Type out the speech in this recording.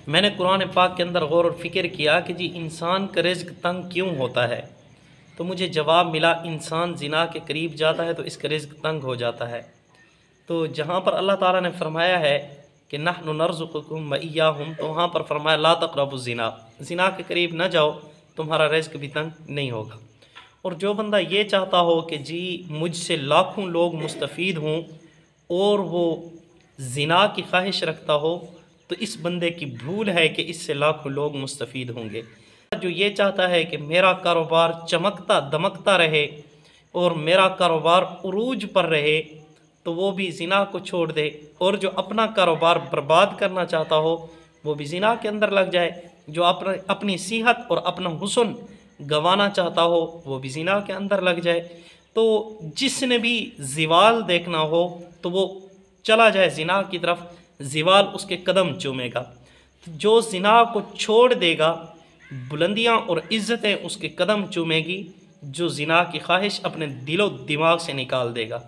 میں نے قرآن پاک کے اندر غور و فکر کیا کہ جی انسان کا رزق تنگ کیوں ہوتا ہے، تو مجھے جواب ملا انسان زنا کے قریب جاتا ہے تو اس کا رزق تنگ ہو جاتا ہے۔ تو جہاں پر اللہ تعالیٰ نے فرمایا ہے کہ نحن نرزقکم وإیاہم، تو وہاں پر فرمایا لا تقربوا الزنا، زنا کے قریب نہ جاؤ، تمہارا رزق بھی تنگ نہیں ہوگا۔ اور جو بندہ یہ چاہتا ہو کہ جی مجھ سے لاکھوں لوگ مستفید ہوں اور وہ زنا کی خواہش رکھتا ہو، تو اس بندے کی بھول ہے کہ اس سے لاکھوں لوگ مستفید ہوں گے۔ جو یہ چاہتا ہے کہ میرا کاروبار چمکتا دمکتا رہے اور میرا کاروبار عروج پر رہے، تو وہ بھی زنا کو چھوڑ دے، اور جو اپنا کاروبار برباد کرنا چاہتا ہو وہ بھی زنا کے اندر لگ جائے، جو اپنی صحت اور اپنا حسن گنوانا چاہتا ہو وہ بھی زنا کے اندر لگ جائے۔ تو جس نے بھی زوال دیکھنا ہو تو وہ چلا جائے زنا کی طرف، زوال اس کے قدم چومے گا۔ جو زنا کو چھوڑ دے گا بلندیاں اور عزتیں اس کے قدم چومے گی، جو زنا کی خواہش اپنے دل و دماغ سے نکال دے گا۔